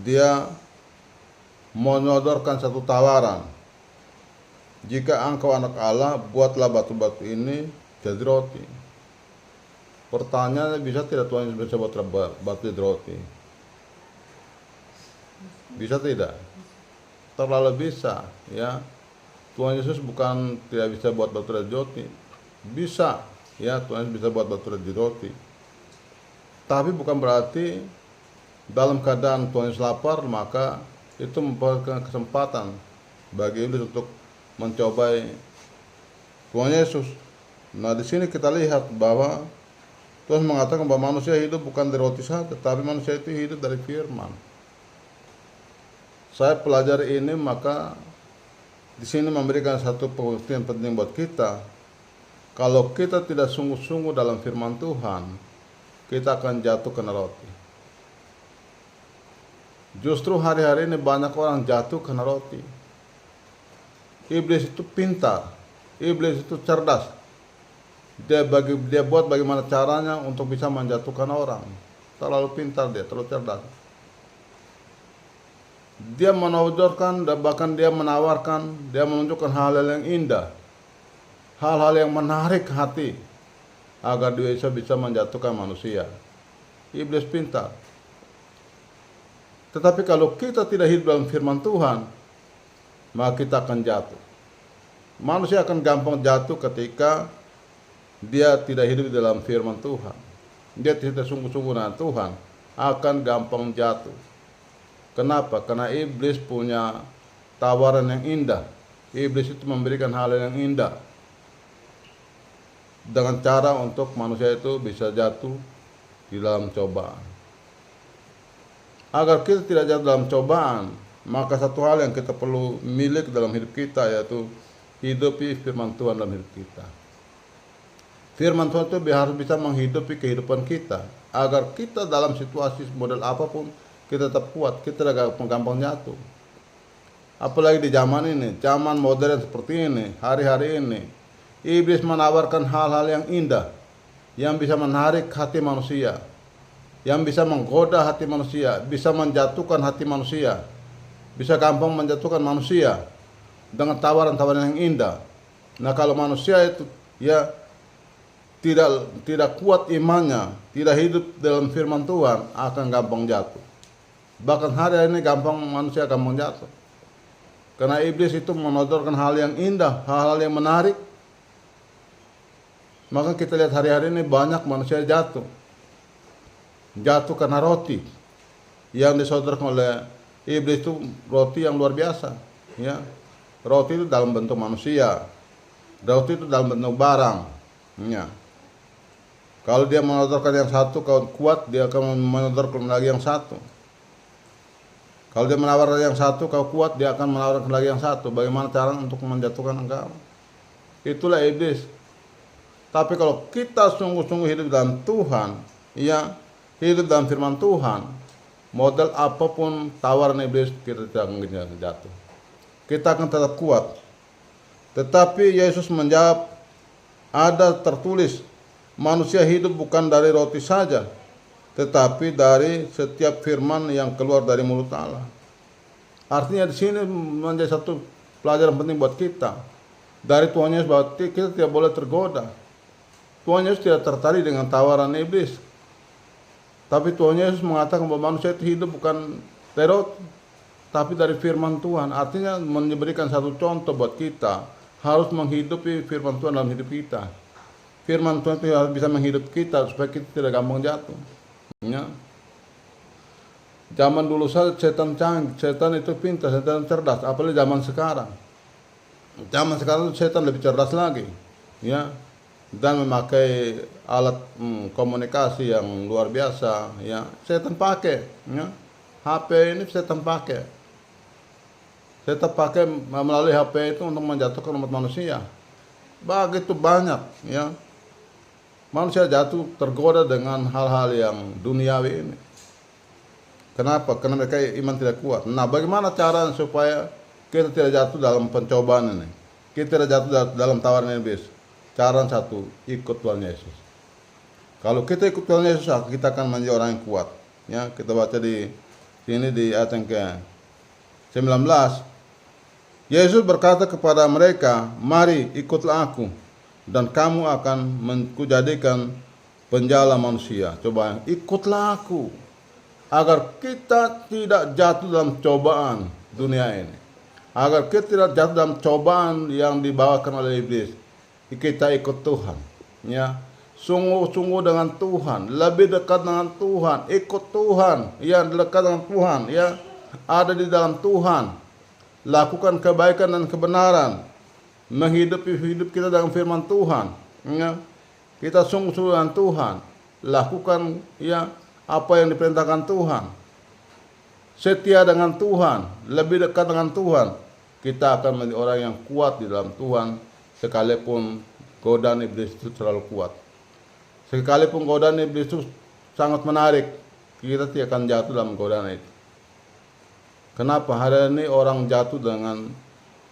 dia menyodorkan satu tawaran. Jika engkau anak Allah, buatlah batu-batu ini jadi roti. Pertanyaannya, bisa tidak Tuhan Yesus bisa buat batu jadi roti? Bisa tidak? Terlalu bisa, ya. Tuhan Yesus bukan tidak bisa buat batu jadi roti. Bisa, ya, Tuhan Yesus bisa buat batu jadi roti. Tapi bukan berarti dalam keadaan Tuhan Yesus lapar, maka itu memberikan kesempatan bagi iblis untuk mencobai Tuhan Yesus. Nah, di sini kita lihat bahwa Tuhan mengatakan bahwa manusia hidup bukan dari roti saja, tapi manusia itu hidup dari firman. Saya pelajari ini, maka di sini memberikan satu pengertian penting buat kita. Kalau kita tidak sungguh-sungguh dalam firman Tuhan, kita akan jatuh kena roti. Justru hari-hari ini banyak orang jatuh kena roti. Iblis itu pintar, iblis itu cerdas. Dia buat bagaimana caranya untuk bisa menjatuhkan orang. Terlalu pintar dia, terlalu cerdas. Dia menodorkan dan bahkan dia menawarkan, dia menunjukkan hal-hal yang indah, hal-hal yang menarik hati, agar dia bisa menjatuhkan manusia. Iblis pintar. Tetapi kalau kita tidak hidup dalam firman Tuhan, maka kita akan jatuh. Manusia akan gampang jatuh ketika dia tidak hidup dalam firman Tuhan. Dia tidak sungguh-sungguh dengan Tuhan, akan gampang jatuh. Kenapa? Karena iblis punya tawaran yang indah. Iblis itu memberikan hal yang indah dengan cara untuk manusia itu bisa jatuh di dalam cobaan. Agar kita tidak jatuh dalam cobaan, maka satu hal yang kita perlu milik dalam hidup kita, yaitu hidupi firman Tuhan dalam hidup kita. Firman Tuhan itu harus bisa menghidupi kehidupan kita, agar kita dalam situasi model apapun kita tetap kuat, kita tidak gampang jatuh. Apalagi di zaman ini, zaman modern seperti ini, hari-hari ini, iblis menawarkan hal-hal yang indah, yang bisa menarik hati manusia, yang bisa menggoda hati manusia, bisa menjatuhkan hati manusia, bisa gampang menjatuhkan manusia dengan tawaran-tawaran yang indah. Nah, kalau manusia itu ya tidak kuat imannya, tidak hidup dalam firman Tuhan, akan gampang jatuh. Bahkan hari ini manusia gampang jatuh. Karena iblis itu menodorkan hal yang indah, hal-hal yang menarik. Maka kita lihat hari-hari ini banyak manusia jatuh. Jatuh karena roti yang disodorkan oleh iblis itu roti yang luar biasa, ya. Roti itu dalam bentuk manusia, roti itu dalam bentuk barang, ya. Kalau dia menodorkan yang satu, kalau kuat, dia akan menodorkan lagi yang satu. Kalau dia menawarkan yang satu, kau kuat, dia akan menawarkan lagi yang satu. Bagaimana cara untuk menjatuhkan engkau? Itulah iblis. Tapi kalau kita sungguh-sungguh hidup dalam Tuhan, ya, hidup dalam firman Tuhan, model apapun tawaran iblis, kita tidak akan jatuh. Kita akan tetap kuat. Tetapi Yesus menjawab, ada tertulis, manusia hidup bukan dari roti saja, tetapi dari setiap firman yang keluar dari mulut Allah. Artinya di sini menjadi satu pelajaran penting buat kita. Dari Tuhan Yesus bahwa kita tidak boleh tergoda. Tuhan Yesus tidak tertarik dengan tawaran iblis. Tapi Tuhan Yesus mengatakan bahwa manusia itu hidup bukan dari roti, tapi dari firman Tuhan. Artinya memberikan satu contoh buat kita, harus menghidupi firman Tuhan dalam hidup kita. Firman Tuhan itu harus bisa menghidupi kita supaya kita tidak gampang jatuh. Ya. Zaman dulu saja setan canggih, setan itu pintar, setan cerdas, apalagi zaman sekarang. Zaman sekarang itu setan lebih cerdas lagi, ya, dan memakai alat komunikasi yang luar biasa, ya. Setan pakai, ya. HP ini setan pakai. Setan pakai melalui HP itu untuk menjatuhkan umat manusia. Begitu banyak, ya. Manusia jatuh tergoda dengan hal-hal yang duniawi ini. Kenapa? Karena mereka iman tidak kuat. Nah, bagaimana cara supaya kita tidak jatuh dalam pencobaan ini? Kita tidak jatuh dalam tawaran iblis. Cara satu, ikut Tuhan Yesus. Kalau kita ikut Tuhan Yesus, kita akan menjadi orang yang kuat. Ya, kita baca di Ini di ayat yang ke-19. Yesus berkata kepada mereka, "Mari ikutlah aku, dan kamu akan kujadikan penjala manusia." Coba, ikutlah aku, agar kita tidak jatuh dalam cobaan dunia ini. Agar kita tidak jatuh dalam cobaan yang dibawakan oleh iblis. Kita ikut Tuhan, ya. Sungguh-sungguh dengan Tuhan, lebih dekat dengan Tuhan, ikut Tuhan, ya, dekat dengan Tuhan, ya, ada di dalam Tuhan, lakukan kebaikan dan kebenaran, menghidupi hidup kita dengan firman Tuhan, ya. Kita sungguh-sungguh dengan Tuhan, lakukan, ya, apa yang diperintahkan Tuhan, setia dengan Tuhan, lebih dekat dengan Tuhan, kita akan menjadi orang yang kuat di dalam Tuhan, sekalipun godaan iblis itu terlalu kuat. Sekalipun godaan iblis itu sangat menarik, kita tidak akan jatuh dalam godaan itu. Kenapa hari ini orang jatuh dengan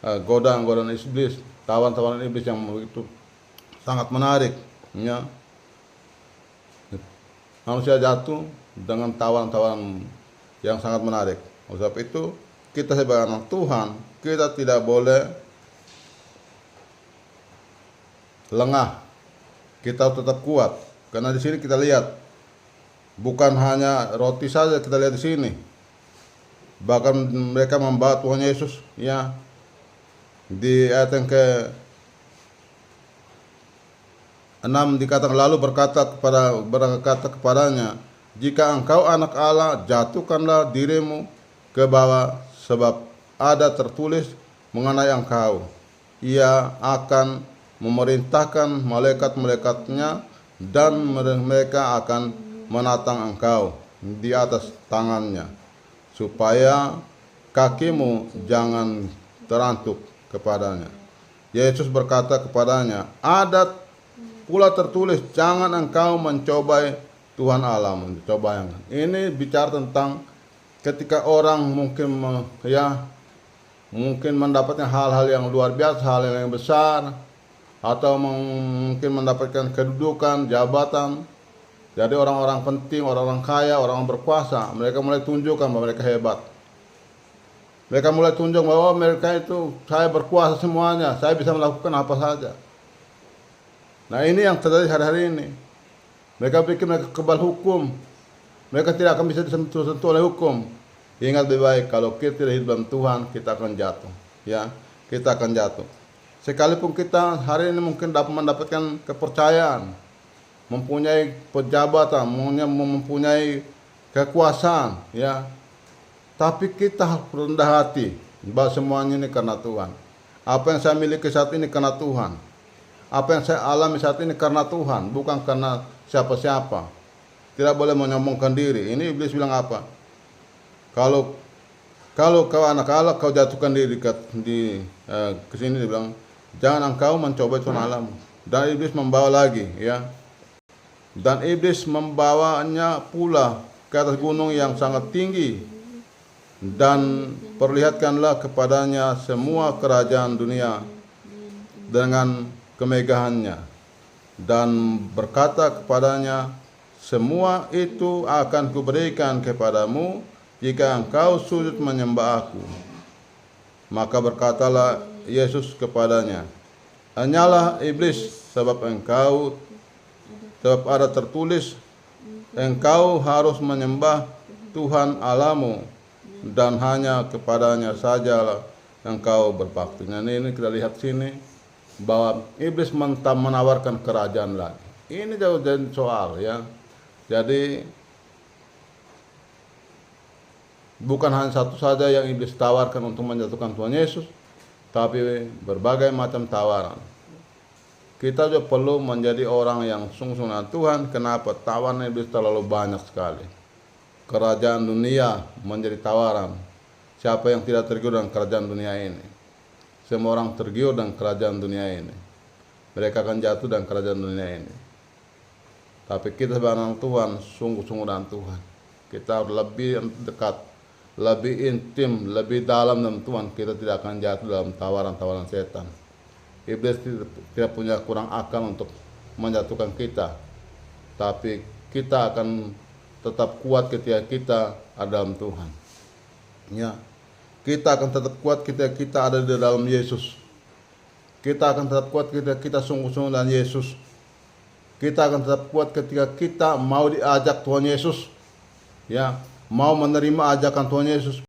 godaan-godaan iblis, tawaran-tawaran iblis yang begitu sangat menarik, ya. Manusia jatuh dengan tawaran-tawaran yang sangat menarik. Oleh sebab itu, kita sebagai anak Tuhan, kita tidak boleh lengah. Kita tetap kuat. Karena di sini kita lihat bukan hanya roti saja kita lihat di sini. Bahkan mereka membawa Tuhan Yesus, ya. Di ayat yang ke-6 dikatakan, lalu berkata kepadanya, "Jika engkau anak Allah, jatuhkanlah dirimu ke bawah, sebab ada tertulis mengenai engkau, Ia akan memerintahkan malaikat-malaikatnya, dan mereka akan menatang engkau di atas tangannya, supaya kakimu jangan terantuk kepadanya." Yesus berkata kepadanya, "Ada pula tertulis, jangan engkau mencobai Tuhan Allahmu." Coba yang ini bicara tentang ketika orang mungkin mungkin mendapatkan hal-hal yang luar biasa, hal yang besar, atau mungkin mendapatkan kedudukan, jabatan. Jadi orang-orang penting, orang-orang kaya, orang-orang berkuasa, mereka mulai tunjukkan bahwa mereka hebat. Mereka mulai tunjuk bahwa mereka itu, saya berkuasa semuanya, saya bisa melakukan apa saja. Nah, ini yang terjadi hari-hari ini. Mereka pikir mereka kebal hukum, mereka tidak akan bisa disentuh oleh hukum. Ingat, lebih baik kalau kita tidak hidup dalam Tuhan, kita akan jatuh, ya, kita akan jatuh. Sekalipun kita hari ini mungkin dapat mendapatkan kepercayaan, mempunyai pejabatan, mempunyai kekuasaan, ya, tapi kita rendah hati bahwa semuanya ini karena Tuhan. Apa yang saya miliki saat ini karena Tuhan. Apa yang saya alami saat ini karena Tuhan, bukan karena siapa-siapa. Tidak boleh menyombongkan diri. Ini iblis bilang apa? Kalau kau anak Allah, kau jatuhkan diri ke sini, dia bilang, jangan engkau mencoba Tuhan Allahmu. Dan iblis membawa lagi, ya. Dan iblis membawanya pula ke atas gunung yang sangat tinggi, dan perlihatkanlah kepadanya semua kerajaan dunia dengan kemegahannya, dan berkata kepadanya, semua itu akan kuberikan kepadamu jika engkau sujud menyembah aku. Maka berkatalah Yesus kepadanya, hanyalah iblis, sebab ada tertulis, engkau harus menyembah Tuhan Allahmu, dan hanya kepadanya sajalah engkau berbakti. Nah, ini kita lihat sini bahwa iblis menawarkan kerajaan lagi. Ini jauh dari soal, ya. Jadi bukan hanya satu saja yang iblis tawarkan untuk menjatuhkan Tuhan Yesus, tapi berbagai macam tawaran. Kita juga perlu menjadi orang yang sungguh-sungguh dengan Tuhan. Kenapa? Tawaran iblis terlalu banyak sekali. Kerajaan dunia menjadi tawaran. Siapa yang tidak tergiur dengan kerajaan dunia ini? Semua orang tergiur dengan kerajaan dunia ini. Mereka akan jatuh dengan kerajaan dunia ini. Tapi kita sebagai anak Tuhan, sungguh-sungguh dengan Tuhan. Kita harus lebih dekat, lebih intim, lebih dalam dengan Tuhan. Kita tidak akan jatuh dalam tawaran-tawaran setan. Iblis tidak punya kurang akal untuk menjatuhkan kita. Tapi kita akan tetap kuat ketika kita ada dalam Tuhan. Ya, kita akan tetap kuat ketika kita ada di dalam Yesus. Kita akan tetap kuat ketika kita sungguh-sungguh dalam Yesus. Kita akan tetap kuat ketika kita mau diajak Tuhan Yesus, ya, mau menerima ajakan Tuhan Yesus.